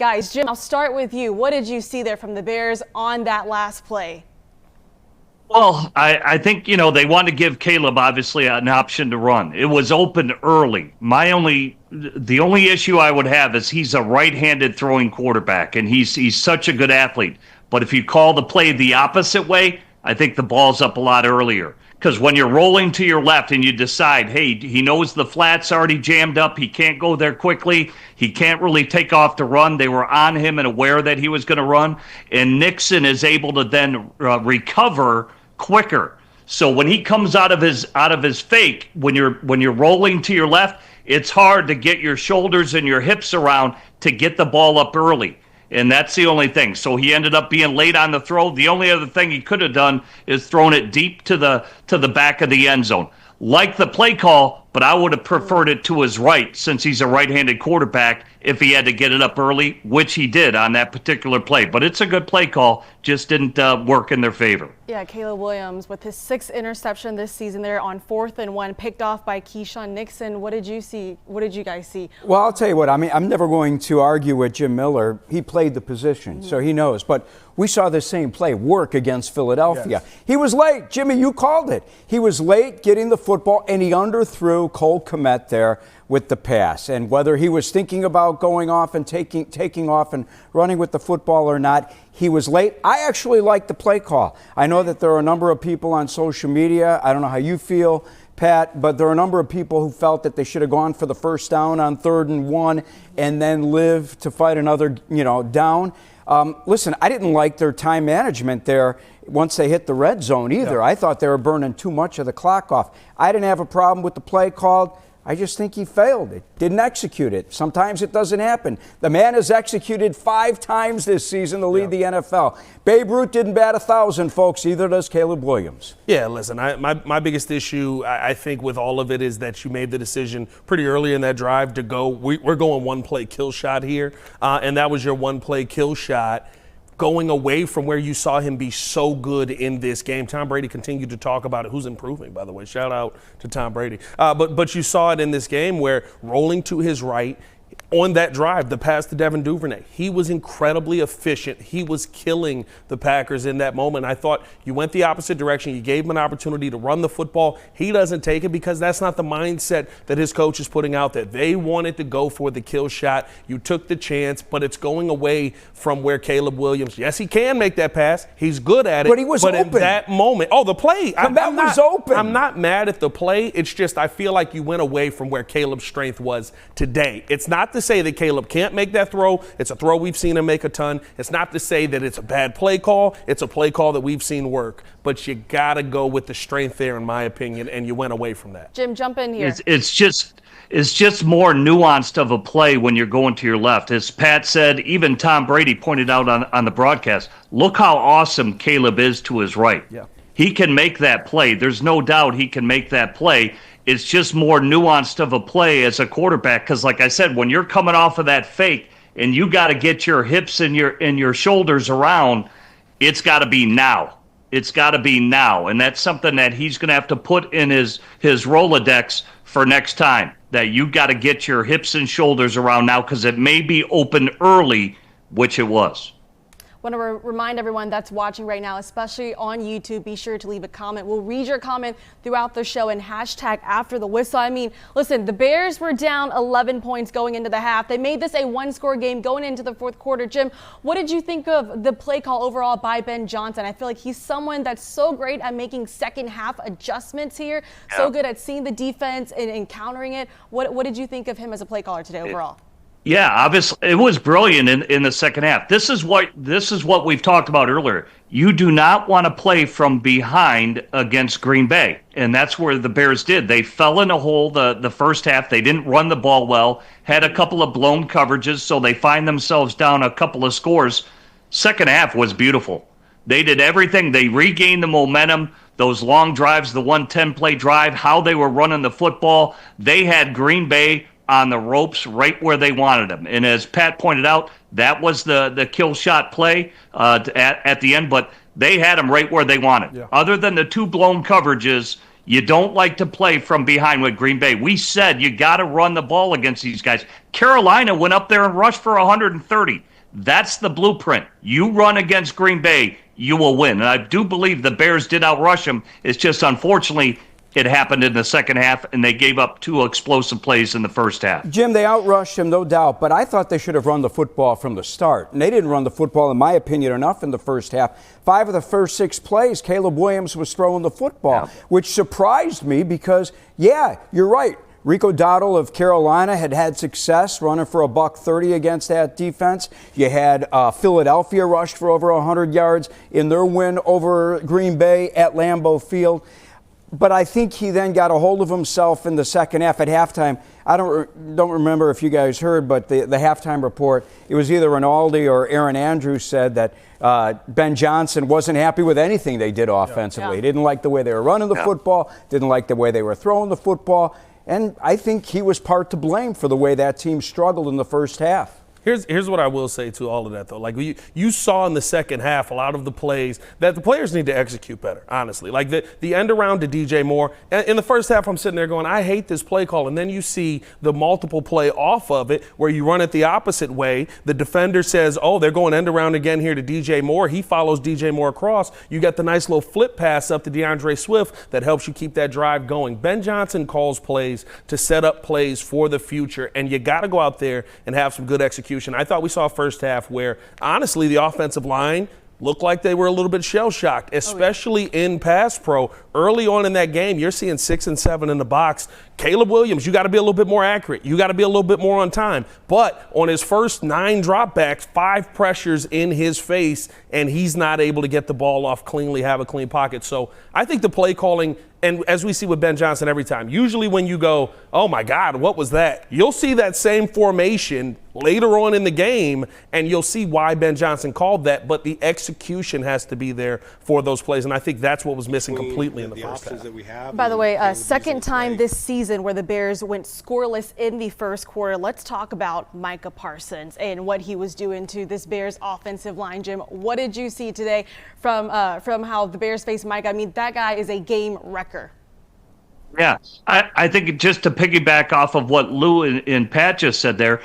Guys, Jim, I'll start with you. What did you see there from the Bears on that last play? Well, I think, they wanted to give Caleb, obviously, an option to run. It was open early. The only issue I would have is he's a right-handed throwing quarterback, and he's such a good athlete. But if you call the play the opposite way, I think the ball's up a lot earlier. Because when you're rolling to your left and you decide, hey, he knows the flat's already jammed up, he can't go there quickly, he can't really take off to run. They were on him and aware that he was going to run, and Nixon is able to then recover quicker. So when he comes out of his fake, when you're rolling to your left, it's hard to get your shoulders and your hips around to get the ball up early. And that's the only thing. So he ended up being late on the throw. The only other thing he could have done is thrown it deep to the back of the end zone. Like the play call, but I would have preferred it to his right since he's a right-handed quarterback if he had to get it up early, which he did on that particular play. But it's a good play call, just didn't work in their favor. Yeah, Caleb Williams with his 6th interception this season there on 4th and 1, picked off by Keyshawn Nixon. What did you see? What did you guys see? Well, I'll tell you what, I'm never going to argue with Jim Miller. He played the position, so he knows. But we saw the same play work against Philadelphia. Yes. He was late. Jimmy, you called it. He was late getting the football, and he underthrew Cole Kmet there with the pass. And whether he was thinking about going off and taking off and running with the football or not, he was late. I actually like the play call. I know that there are a number of people on social media. I don't know how you feel, Pat, but there are a number of people who felt that they should have gone for the first down on 3rd and 1 and then live to fight another, down. Listen, I didn't like their time management there once they hit the red zone either. Yeah. I thought they were burning too much of the clock off. I didn't have a problem with the play called. I just think he failed it, didn't execute it. Sometimes it doesn't happen. The man has executed 5 times this season to lead the NFL. Babe Ruth didn't bat 1,000, folks. Either does Caleb Williams. Yeah, listen, my biggest issue, I think, with all of it is that you made the decision pretty early in that drive to go, we're going one-play kill shot here, and that was your one-play kill shot. Going away from where you saw him be so good in this game. Tom Brady continued to talk about it. Who's improving, by the way? Shout out to Tom Brady. But you saw it in this game where rolling to his right, on that drive, the pass to Devin Duvernay, he was incredibly efficient. He was killing the Packers in that moment. I thought you went the opposite direction. You gave him an opportunity to run the football. He doesn't take it because that's not the mindset that his coach is putting out there. They wanted to go for the kill shot. You took the chance, but it's going away from where Caleb Williams, yes, he can make that pass. He's good at it. But he was open. In that moment, the play. That was open. I'm not mad at the play. It's just I feel like you went away from where Caleb's strength was today. It's not to say that Caleb can't make that throw. It's a throw we've seen him make a ton. It's not to say that it's a bad play call. It's a play call that we've seen work. But you got to go with the strength there, in my opinion, and you went away from that. Jim, jump in here. It's just more nuanced of a play when you're going to your left. As Pat said, even Tom Brady pointed out on the broadcast, look how awesome Caleb is to his right. Yeah. He can make that play. There's no doubt he can make that play. It's just more nuanced of a play as a quarterback because, like I said, when you're coming off of that fake and you got to get your hips and your shoulders around, it's got to be now. It's got to be now, and that's something that he's going to have to put in his Rolodex for next time, that you got to get your hips and shoulders around now because it may be open early, which it was. Want to remind everyone that's watching right now, especially on YouTube, be sure to leave a comment. We'll read your comment throughout the show and hashtag after the whistle. I mean, listen, the Bears were down 11 points going into the half. They made this a 1-score game going into the 4th quarter. Jim, what did you think of the play call overall by Ben Johnson? I feel like he's someone that's so great at making second half adjustments here, so good at seeing the defense and countering it. What did you think of him as a play caller today overall? Yeah, obviously it was brilliant in the second half. This is what we've talked about earlier. You do not want to play from behind against Green Bay, and that's where the Bears did. They fell in a hole the first half. They didn't run the ball well, had a couple of blown coverages, so they find themselves down a couple of scores. Second half was beautiful. They did everything. They regained the momentum. Those long drives, the 110-play drive, how they were running the football. They had Green Bay on the ropes right where they wanted them. And as Pat pointed out, that was the kill shot play at the end, but they had them right where they wanted. Yeah. Other than the 2 blown coverages, You don't like to play from behind with Green Bay. We said you got to run the ball against these guys. Carolina went up there and rushed for 130. That's the blueprint. You run against Green Bay, you will win. And I do believe the Bears did outrush them. It's just unfortunately it happened in the second half, and they gave up 2 explosive plays in the first half. Jim, they outrushed him, no doubt, but I thought they should have run the football from the start. And they didn't run the football, in my opinion, enough in the first half. 5 of the first 6 plays, Caleb Williams was throwing the football, which surprised me because, yeah, you're right. Rico Dowdle of Carolina had success running for $130 against that defense. You had Philadelphia rushed for over 100 yards in their win over Green Bay at Lambeau Field. But I think he then got a hold of himself in the second half at halftime. I don't remember if you guys heard, but the halftime report, it was either Rinaldi or Aaron Andrews said that Ben Johnson wasn't happy with anything they did offensively. He didn't like the way they were running the football, didn't like the way they were throwing the football, and I think he was part to blame for the way that team struggled in the first half. Here's what I will say to all of that, though. Like, you saw in the second half a lot of the plays that the players need to execute better, honestly. Like the end around to DJ Moore. In the first half, I'm sitting there going, I hate this play call. And then you see the multiple play off of it where you run it the opposite way. The defender says, oh, they're going end around again here to DJ Moore. He follows DJ Moore across. You got the nice little flip pass up to DeAndre Swift that helps you keep that drive going. Ben Johnson calls plays to set up plays for the future, and you got to go out there and have some good execution. I thought we saw a first half where, honestly, the offensive line looked like they were a little bit shell-shocked, especially in pass pro. Early on in that game, you're seeing 6 and 7 in the box. Caleb Williams, you got to be a little bit more accurate. You got to be a little bit more on time. But on his first 9 dropbacks, 5 pressures in his face, and he's not able to get the ball off cleanly, have a clean pocket. So I think the play calling, and as we see with Ben Johnson every time, usually when you go, oh my God, what was that? You'll see that same formation later on in the game, and you'll see why Ben Johnson called that, but the execution has to be there for those plays, and I think that's what was missing completely in the first half. By the way, second time this season where the Bears went scoreless in the first quarter. Let's talk about Micah Parsons and what he was doing to this Bears offensive line. Jim, what did you see today from how the Bears faced Micah? I mean, that guy is a game wrecker. Yeah, I think just to piggyback off of what Lou and Pat just said there,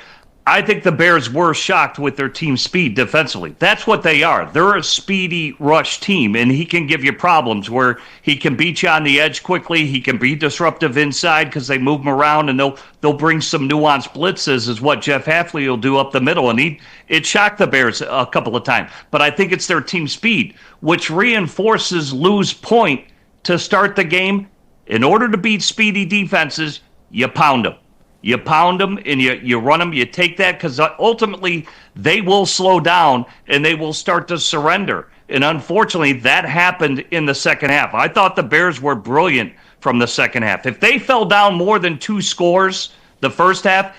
I think the Bears were shocked with their team speed defensively. That's what they are. They're a speedy rush team, and he can give you problems where he can beat you on the edge quickly. He can be disruptive inside because they move him around, and they'll bring some nuanced blitzes is what Jeff Hafley will do up the middle. And it shocked the Bears a couple of times. But I think it's their team speed, which reinforces Lou's point to start the game. In order to beat speedy defenses, you pound them. You pound them and you run them. You take that because ultimately they will slow down and they will start to surrender. And unfortunately, that happened in the second half. I thought the Bears were brilliant from the second half. If they fell down more than 2 scores the first half,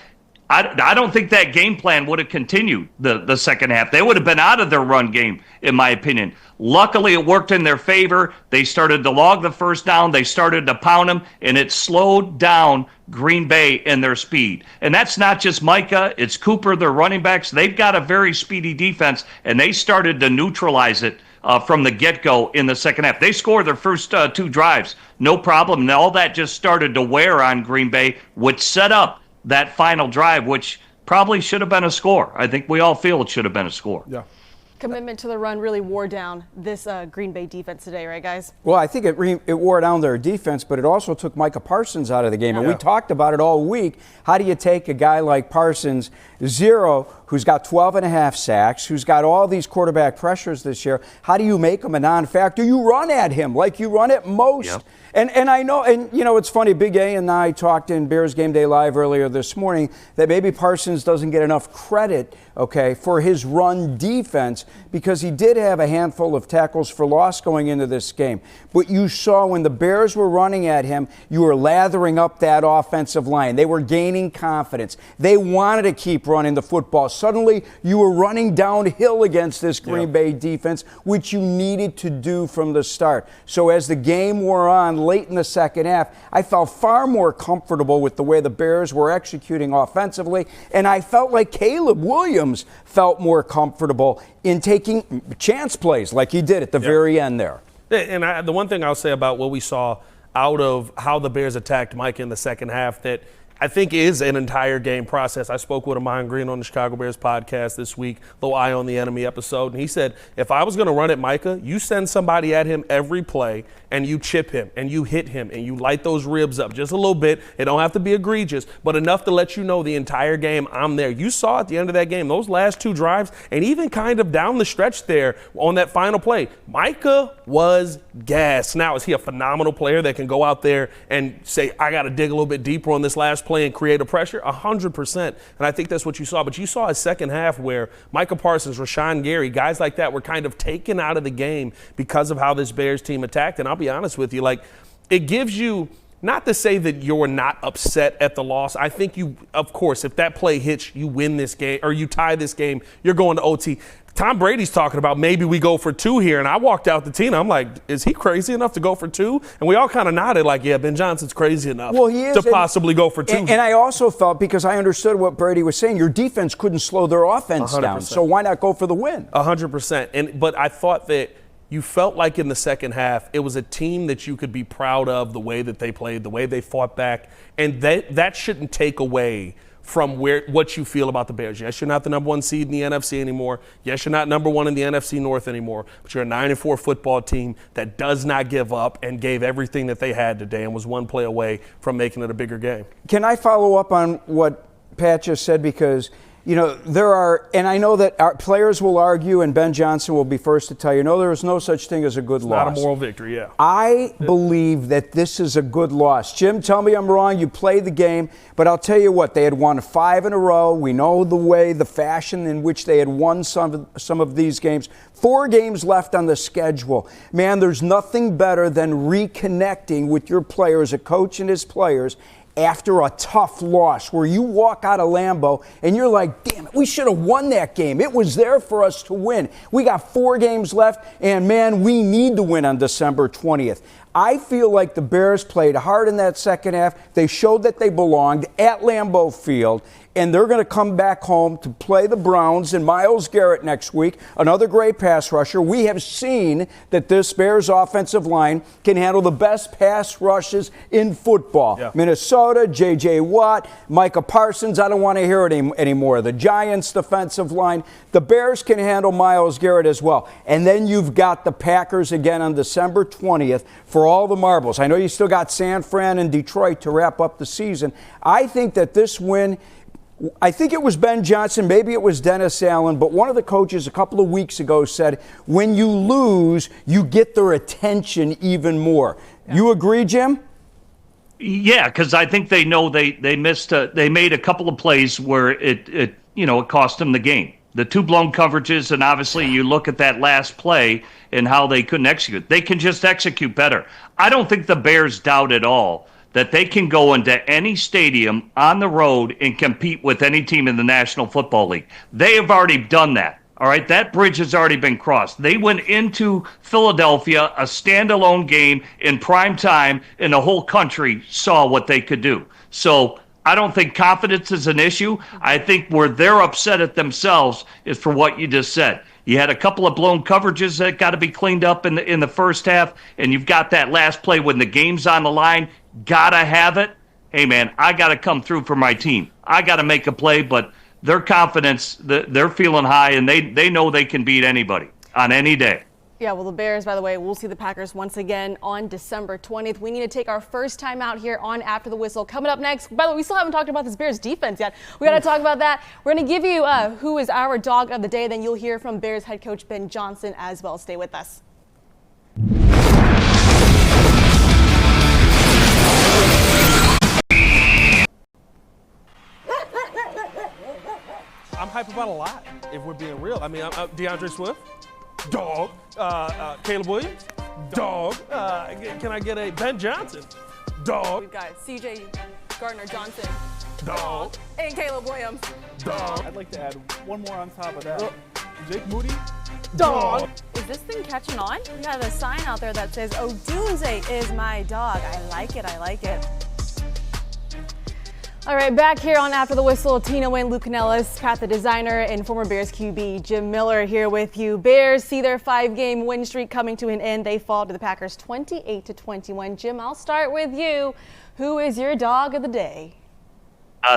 I don't think that game plan would have continued the second half. They would have been out of their run game, in my opinion. Luckily, it worked in their favor. They started to log the first down. They started to pound them, and it slowed down Green Bay and their speed. And that's not just Micah. It's Cooper, their running backs. They've got a very speedy defense, and they started to neutralize it from the get-go in the second half. They scored their first 2 drives, no problem. And all that just started to wear on Green Bay, which set up that final drive, which probably should have been a score. I think we all feel it should have been a score. Yeah. Commitment to the run really wore down this Green Bay defense today, right, guys? Well, I think it wore down their defense, but it also took Micah Parsons out of the game. And we talked about it all week. How do you take a guy like Parsons, 0, who's got 12.5 sacks, who's got all these quarterback pressures this year? How do you make him a non-factor? You run at him like you run at most. Yep. And I know, and you know, it's funny, Big A and I talked in Bears Game Day Live earlier this morning that maybe Parsons doesn't get enough credit, okay, for his run defense because he did have a handful of tackles for loss going into this game. But you saw when the Bears were running at him, you were lathering up that offensive line. They were gaining confidence. They wanted to keep running the football. Suddenly, you were running downhill against this Green Bay defense, which you needed to do from the start. So as the game wore on, late in the second half, I felt far more comfortable with the way the Bears were executing offensively, and I felt like Caleb Williams felt more comfortable in taking chance plays like he did at the very end there. And the one thing I'll say about what we saw out of how the Bears attacked Micah in the second half that I think is an entire game process. I spoke with Nguyen on the Chicago Bears podcast this week, Low Eye on the Enemy episode, and he said, if I was going to run at Micah, you send somebody at him every play, and you chip him, and you hit him, and you light those ribs up just a little bit. It don't have to be egregious, but enough to let you know the entire game I'm there. You saw at the end of that game, those last 2 drives, and even kind of down the stretch there on that final play, Micah was gassed. Now, is he a phenomenal player that can go out there and say, I got to dig a little bit deeper on this last play and create a pressure? 100%. And I think that's what you saw. But you saw a second half where Micah Parsons, Rashawn Gary, guys like that were kind of taken out of the game because of how this Bears team attacked. And I'll be honest with you, like, it gives you, not to say that you're not upset at the loss. I think you, of course, if that play hits, you win this game or you tie this game, you're going to OT. Tom Brady's talking about maybe we go for 2 here, and I walked out the team. I'm like, is he crazy enough to go for 2? And we all kind of nodded like, yeah, Ben Johnson's crazy enough to possibly go for 2. And I also felt, because I understood what Brady was saying, your defense couldn't slow their offense 100%. down. So why not go for the win? 100%. But I thought that you felt like in the second half, it was a team that you could be proud of the way that they played, the way they fought back, and that shouldn't take away from what you feel about the Bears. Yes, you're not the number 1 seed in the NFC anymore. Yes, you're not number 1 in the NFC North anymore, but you're a 9-4 football team that does not give up and gave everything that they had today and was 1 play away from making it a bigger game. Can I follow up on what Pat just said? Because you know, there are, and I know that our players will argue, and Ben Johnson will be first to tell you, no, there is no such thing as a good loss. Not a moral victory, yeah. I believe that this is a good loss. Jim, tell me I'm wrong. You played the game, but I'll tell you what, they had won 5 in a row. We know the fashion in which they had won some of these games. 4 games left on the schedule. Man, there's nothing better than reconnecting with your players, a coach and his players, after a tough loss where you walk out of Lambeau and you're like, damn it, we should have won that game. It was there for us to win. We got 4 games left, and man, we need to win on December 20th. I feel like the Bears played hard in that second half. They showed that they belonged at Lambeau Field, and they're going to come back home to play the Browns and Myles Garrett next week, another great pass rusher. We have seen that this Bears offensive line can handle the best pass rushes in football. Yeah. Minnesota, J.J. Watt, Micah Parsons, I don't want to hear it anymore. The Giants' defensive line. The Bears can handle Myles Garrett as well. And then you've got the Packers again on December 20th for all the marbles. I know you still got San Fran and Detroit to wrap up the season. I think that this win, I think it was Ben Johnson, maybe it was Dennis Allen, but one of the coaches a couple of weeks ago said, when you lose, you get their attention even more. Yeah. You agree, Jim? Yeah, because I think they know they missed. They made a couple of plays where it cost them the game. The 2 blown coverages, and obviously you look at that last play and how they couldn't execute. They can just execute better. I don't think the Bears doubt at all that they can go into any stadium on the road and compete with any team in the National Football League. They have already done that. All right, that bridge has already been crossed. They went into Philadelphia, a standalone game in prime time, and the whole country saw what they could do. So I don't think confidence is an issue. I think where they're upset at themselves is for what you just said. You had a couple of blown coverages that got to be cleaned up in the first half, and you've got that last play when the game's on the line. Gotta have it. Hey, man, I got to come through for my team. I got to make a play, but their confidence, they're feeling high, and they know they can beat anybody on any day. Yeah, well, the Bears, by the way, we'll see the Packers once again on December 20th. We need to take our first time out here on After the Whistle. Coming up next, by the way, we still haven't talked about this Bears defense yet. We got to talk about that. We're going to give you who is our dog of the day. Then you'll hear from Bears head coach Ben Johnson as well. Stay with us. I'm hyped about a lot, if we're being real. I mean, DeAndre Swift, dog. Caleb Williams, dog. Can I get a Ben Johnson, dog? We've got C.J. Gardner-Johnson, dog. And Caleb Williams, dog. I'd like to add one more on top of that. Jake Moody, dog. Is this thing catching on? We got a sign out there that says, "Oh, Doomsday is my dog." I like it. All right, back here on After the Whistle, Tina Nguyen, Luke Canellis, Pat the designer, and former Bears QB Jim Miller here with you. Bears see their 5-game win streak coming to an end. They fall to the Packers 28-21. Jim, I'll start with you. Who is your dog of the day?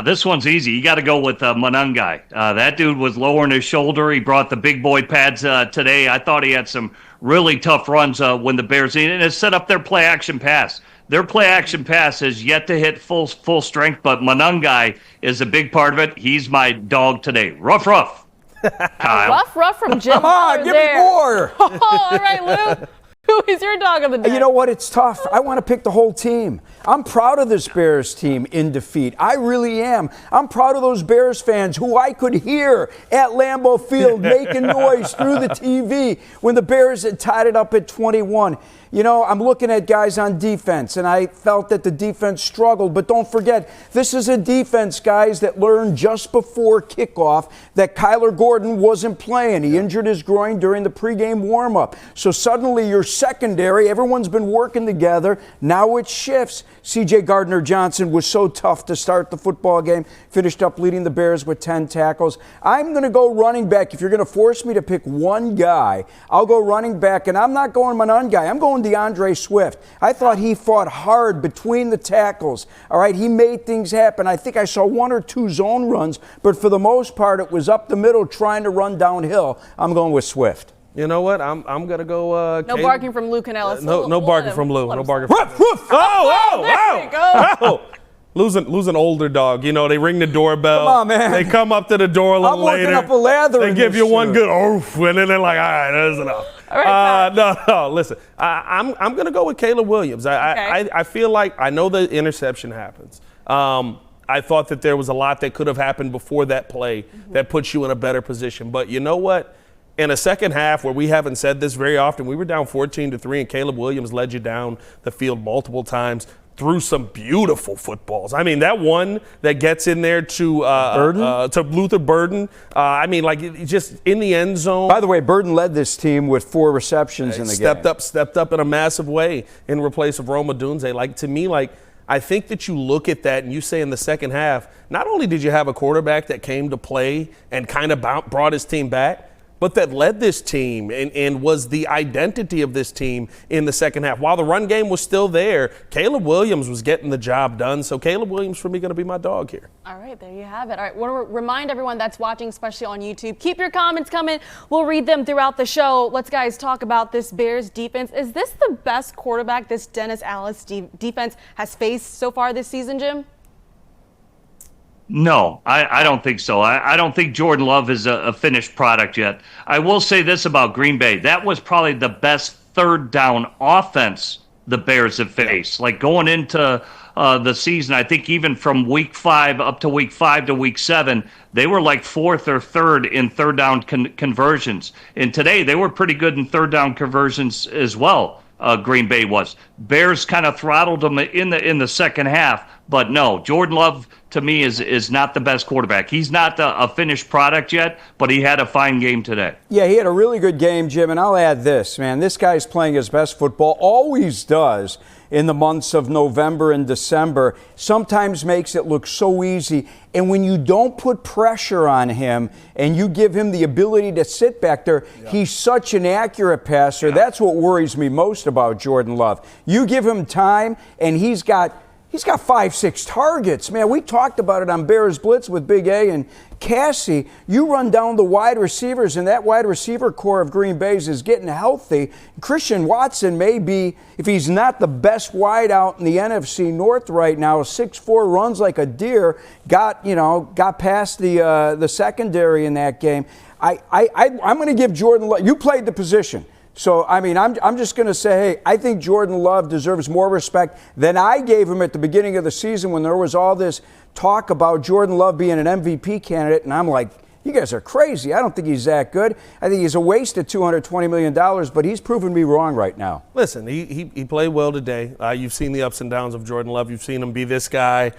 This one's easy. You got to go with Manungai. That dude was lowering his shoulder. He brought the big boy pads today. I thought he had some really tough runs when the Bears and it set up their play action pass. Their play action pass has yet to hit full strength, but Manungai is a big part of it. He's my dog today. Rough. Kyle. Rough from Jim. Come on, give me more. All right, Luke. Who is your dog of the day? You know what? It's tough. I want to pick the whole team. I'm proud of this Bears team in defeat. I really am. I'm proud of those Bears fans who I could hear at Lambeau Field making noise through the TV when the Bears had tied it up at 21. You know, I'm looking at guys on defense, and I felt that the defense struggled. But don't forget, this is a defense, guys, that learned just before kickoff that Kyler Gordon wasn't playing. He injured his groin during the pregame warm-up. So suddenly your secondary, everyone's been working together. Now it shifts. C.J. Gardner-Johnson was so tough to start the football game, finished up leading the Bears with 10 tackles. I'm going to go running back. If you're going to force me to pick one guy, I'll go running back, and I'm not going Manungai. I'm going DeAndre Swift. I thought he fought hard between the tackles. All right, he made things happen. I think I saw 1 or 2 zone runs, but for the most part, it was up the middle trying to run downhill. I'm going with Swift. You know what? I'm gonna go. No barking from Luke Canellis. No barking from Lou. No barking. There you go. Losing older dog. You know, they ring the doorbell. Come on, man. They come up to the door a little later. I'm working up a lather. They give you one good oof, and then they're like, all right, that's enough. All right, no. Listen, I'm gonna go with Caleb Williams. I feel like I know the interception happens. I thought that there was a lot that could have happened before that play that puts you in a better position. But you know what? In a second half where we haven't said this very often, we were down 14-3, and Caleb Williams led you down the field multiple times through some beautiful footballs. I mean, that one that gets in there to Luther Burden, I mean, like just in the end zone. By the way, Burden led this team with 4 receptions in the game. Stepped up in a massive way in replace of Roma Dunze. Like, to me, like, I think that you look at that and you say in the second half, not only did you have a quarterback that came to play and kind of brought his team back, but that led this team and was the identity of this team in the second half. While the run game was still there, Caleb Williams was getting the job done. So Caleb Williams for me going to be my dog here. All right, there you have it. All right, want to remind everyone that's watching, especially on YouTube, keep your comments coming. We'll read them throughout the show. Let's, guys, talk about this Bears defense. Is this the best quarterback this Dennis Allis defense has faced so far this season, Jim? No, I don't think so. I don't think Jordan Love is a finished product yet. I will say this about Green Bay. That was probably the best third down offense the Bears have faced. Like going into the season, I think even from week 5 up to week 5 to week 7, they were like 4th or 3rd in third down conversions. And today they were pretty good in third down conversions as well. Green Bay was. Bears kind of throttled them in the second half. But no, Jordan Love to me is not the best quarterback. He's not a finished product yet, but he had a fine game today. Yeah, he had a really good game, Jim, and I'll add this, man. This guy's playing his best football, always does in the months of November and December. Sometimes makes it look so easy. And when you don't put pressure on him and you give him the ability to sit back there, he's such an accurate passer. That's what worries me most about Jordan Love. You give him time, and he's got 5-6 targets. Man, we talked about it on Bears Blitz with Big A and Cassie. You run down the wide receivers, and that wide receiver core of Green Bay's is getting healthy. Christian Watson may be, if he's not the best wide out in the NFC North right now, 6'4", runs like a deer, got past the secondary in that game. I'm going to give Jordan Love. You played the position. So, I mean, I'm just going to say, hey, I think Jordan Love deserves more respect than I gave him at the beginning of the season when there was all this talk about Jordan Love being an MVP candidate. And I'm like, You guys are crazy. I don't think he's that good. I think he's a waste of $220 million, but he's proven me wrong right now. Listen, he played well today. You've seen the ups and downs of Jordan Love. You've seen him be this guy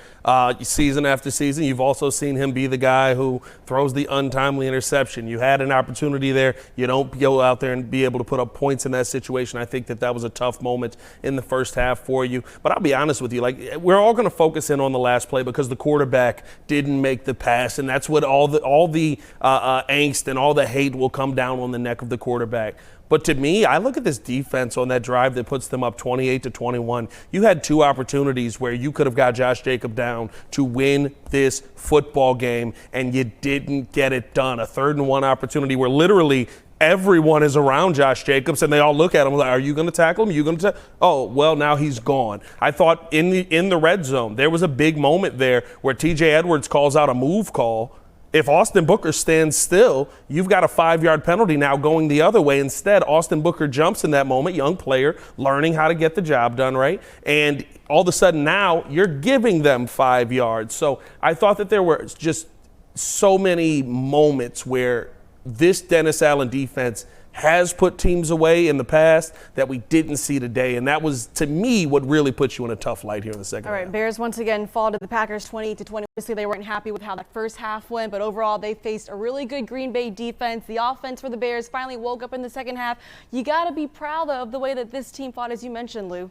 season after season. You've also seen him be the guy who throws the untimely interception. You had an opportunity there. You don't go out there and be able to put up points in that situation. I think that was a tough moment in the first half for you. But I'll be honest with you, like, we're all going to focus in on the last play because the quarterback didn't make the pass, and that's what all the angst and all the hate will come down on the neck of the quarterback. But to me, I look at this defense on that drive that puts them up 28-21. You had two opportunities where you could have got Josh Jacobs down to win this football game, and you didn't get it done. A 3rd-and-1 opportunity where literally everyone is around Josh Jacobs, and they all look at him like, are you going to tackle him? Are you going to Oh, well, now he's gone. I thought in the red zone, there was a big moment there where TJ Edwards calls out a move call. If Austin Booker stands still, you've got a 5-yard penalty now going the other way. Instead, Austin Booker jumps in that moment, young player, learning how to get the job done, right? And all of a sudden now you're giving them 5 yards. So I thought that there were just so many moments where this Dennis Allen defense has put teams away in the past that we didn't see today. And that was, to me, what really puts you in a tough light here in the second half. All right, Bears once again fall to the Packers 20-20. Obviously, they weren't happy with how that first half went, but overall, they faced a really good Green Bay defense. The offense for the Bears finally woke up in the second half. You got to be proud of the way that this team fought, as you mentioned, Lou.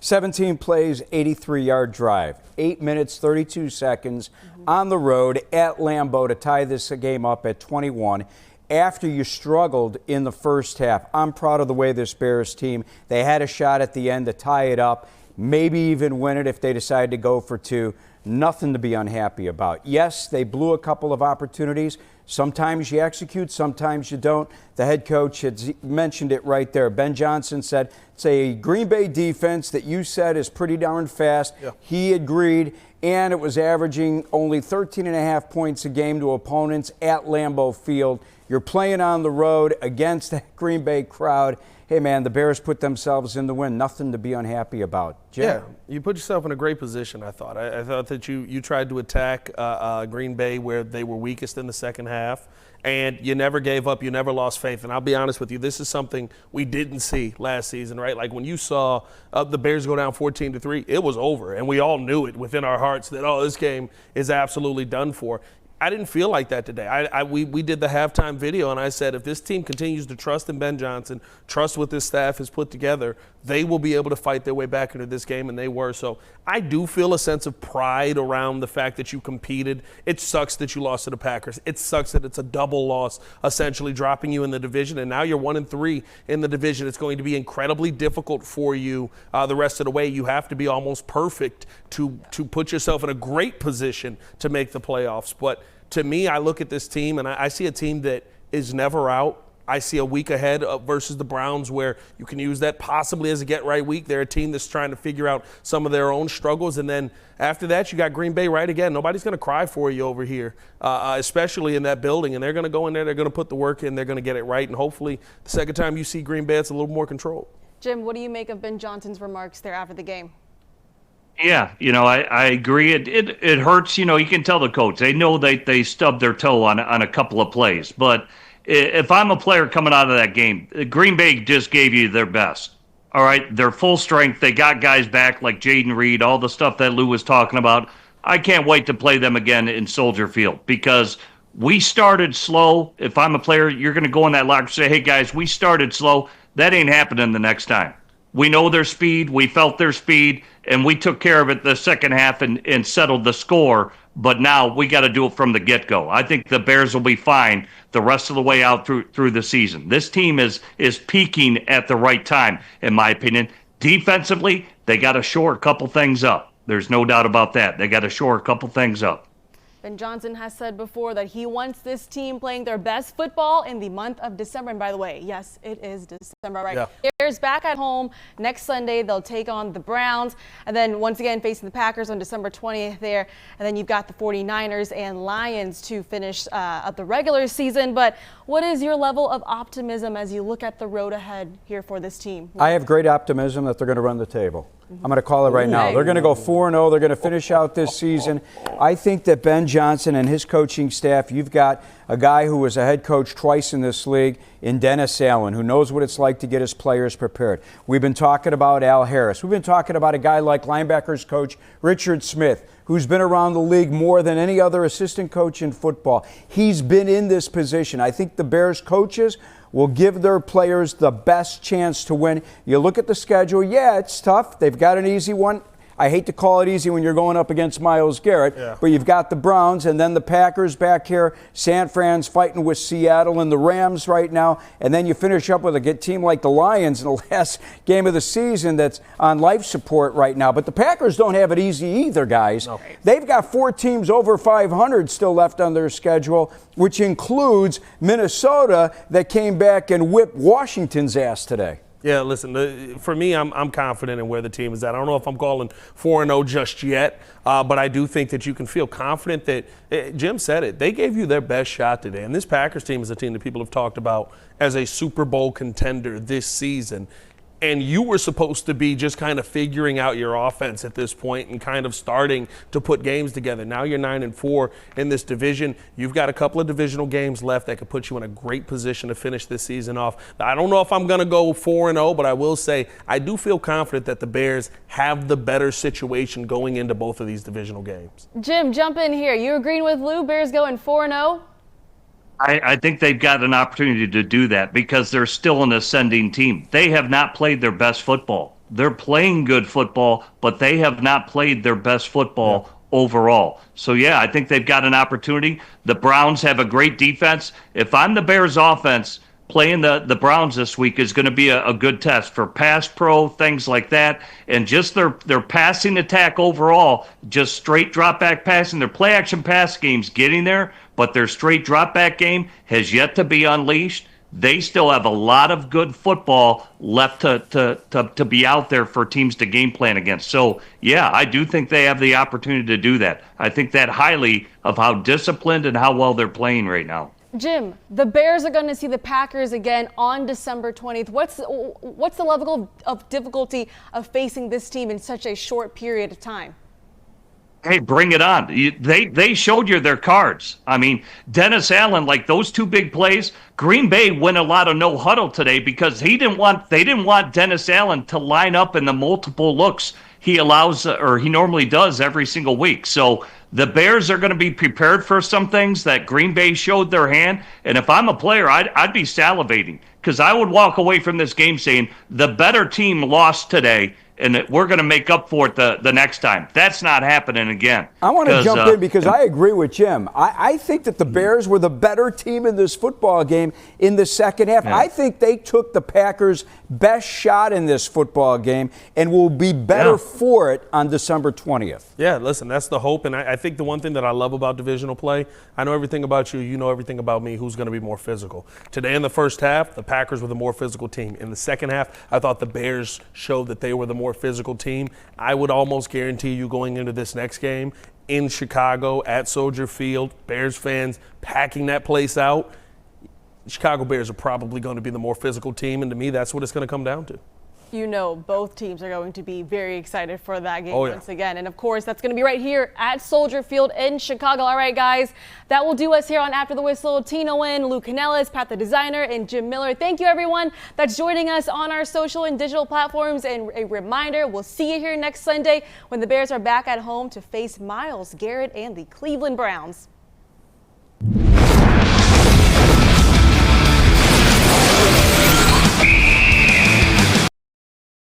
17 plays, 83-yard drive, 8 minutes, 32 seconds on the road at Lambeau to tie this game up at 21. After you struggled in the first half, I'm proud of the way this Bears team, they had a shot at the end to tie it up, maybe even win it if they decided to go for 2. Nothing to be unhappy about. Yes, they blew a couple of opportunities. Sometimes you execute, sometimes you don't. The head coach had mentioned it right there. Ben Johnson said, it's a Green Bay defense that you said is pretty darn fast. Yeah. He agreed, and it was averaging only 13.5 points a game to opponents at Lambeau Field. You're playing on the road against the Green Bay crowd. Hey, man, the Bears put themselves in the win. Nothing to be unhappy about. Jim? Yeah, you put yourself in a great position, I thought. I thought that you tried to attack Green Bay where they were weakest in the second half, and you never gave up. You never lost faith. And I'll be honest with you, this is something we didn't see last season, right? Like when you saw the Bears go down 14-3, it was over, and we all knew it within our hearts that, oh, this game is absolutely done for. I didn't feel like that today. We did the halftime video, and I said if this team continues to trust in Ben Johnson, trust what this staff has put together, they will be able to fight their way back into this game, and they were. So I do feel a sense of pride around the fact that you competed. It sucks that you lost to the Packers. It sucks that it's a double loss, essentially dropping you in the division, and now you're 1-3 in the division. It's going to be incredibly difficult for you the rest of the way. You have to be almost perfect to put yourself in a great position to make the playoffs. But to me, I look at this team, and I see a team that is never out. I see a week ahead versus the Browns where you can use that possibly as a get-right week. They're a team that's trying to figure out some of their own struggles. And then after that, you got Green Bay right again. Nobody's going to cry for you over here, especially in that building. And they're going to go in there, they're going to put the work in, they're going to get it right. And hopefully the second time you see Green Bay, it's a little more controlled. Jim, what do you make of Ben Johnson's remarks there after the game? Yeah, I agree. It hurts. You can tell the coach. They know they stubbed their toe on a couple of plays. But if I'm a player coming out of that game, Green Bay just gave you their best. All right, they're full strength. They got guys back like Jaden Reed, all the stuff that Lou was talking about. I can't wait to play them again in Soldier Field because we started slow. If I'm a player, you're going to go in that locker and say, hey, guys, we started slow. That ain't happening the next time. We know their speed. We felt their speed, and we took care of it the second half and settled the score. But now we got to do it from the get-go. I think the Bears will be fine the rest of the way out through the season. This team is peaking at the right time, in my opinion. Defensively, they got to shore a couple things up. There's no doubt about that. They got to shore a couple things up. Ben Johnson has said before that he wants this team playing their best football in the month of December. And by the way, yes, it is December, right? Yeah. Bears back at home next Sunday. They'll take on the Browns. And then once again facing the Packers on December 20th there. And then you've got the 49ers and Lions to finish up the regular season. But what is your level of optimism as you look at the road ahead here for this team? I have great optimism that they're going to run the table. I'm going to call it right now. They're going to go 4-0. They're going to finish out this season. I think that Ben Johnson and his coaching staff, you've got a guy who was a head coach twice in this league, in Dennis Allen, who knows what it's like to get his players prepared. We've been talking about Al Harris. We've been talking about a guy like linebackers coach Richard Smith, who's been around the league more than any other assistant coach in football. He's been in this position. I think the Bears coaches will give their players the best chance to win. You look at the schedule, yeah, it's tough. They've got an easy one. I hate to call it easy when you're going up against Myles Garrett, but you've got the Browns and then the Packers back here. San Fran's fighting with Seattle and the Rams right now. And then you finish up with a good team like the Lions in the last game of the season that's on life support right now. But the Packers don't have it easy either, guys. No. They've got 4 teams over 500 still left on their schedule, which includes Minnesota that came back and whipped Washington's ass today. Yeah, listen, for me, I'm confident in where the team is at. I don't know if I'm calling 4-0 just yet, but I do think that you can feel confident that, Jim said it, they gave you their best shot today. And this Packers team is a team that people have talked about as a Super Bowl contender this season. And you were supposed to be just kind of figuring out your offense at this point and kind of starting to put games together. Now you're 9-4 in this division. You've got a couple of divisional games left that could put you in a great position to finish this season off. I don't know if I'm going to go 4-0, but I will say I do feel confident that the Bears have the better situation going into both of these divisional games. Jim, jump in here. You agreeing with Lou? Bears going 4-0? I think they've got an opportunity to do that because they're still an ascending team. They have not played their best football. They're playing good football, but they have not played their best football overall. So, yeah, I think they've got an opportunity. The Browns have a great defense. If I'm the Bears offense, playing the Browns this week is going to be a good test for pass pro, things like that, and just their passing attack overall, just straight drop-back passing. Their play-action pass game's getting there, but their straight drop-back game has yet to be unleashed. They still have a lot of good football left to be out there for teams to game plan against. So, yeah, I do think they have the opportunity to do that. I think that highly of how disciplined and how well they're playing right now. Jim, the Bears are going to see the Packers again on December 20th. What's the level of difficulty of facing this team in such a short period of time? Hey, bring it on. They showed you their cards. I mean, Dennis Allen, like those 2 big plays, Green Bay went a lot of no huddle today because they didn't want Dennis Allen to line up in the multiple looks he allows or he normally does every single week. So the Bears are going to be prepared for some things that Green Bay showed their hand. And if I'm a player, I'd be salivating because I would walk away from this game saying the better team lost today and that we're going to make up for it the next time. That's not happening again. I want to jump in because I agree with Jim. I think that the Bears were the better team in this football game in the second half. Yeah. I think they took the Packers' best shot in this football game and will be better for it on December 20th. Yeah, listen, that's the hope. And I think the one thing that I love about divisional play, I know everything about you, you know everything about me, who's going to be more physical. Today in the first half, the Packers were the more physical team. In the second half, I thought the Bears showed that they were the more physical team. I would almost guarantee you going into this next game in Chicago at Soldier Field, Bears fans packing that place out, Chicago Bears are probably going to be the more physical team, and to me, that's what it's going to come down to. You know both teams are going to be very excited for that game once again. And, of course, that's going to be right here at Soldier Field in Chicago. All right, guys, that will do us here on After the Whistle. Tina Nguyen, Lou Canellis, Pat the Designer, and Jim Miller. Thank you, everyone, that's joining us on our social and digital platforms. And a reminder, we'll see you here next Sunday when the Bears are back at home to face Myles Garrett and the Cleveland Browns.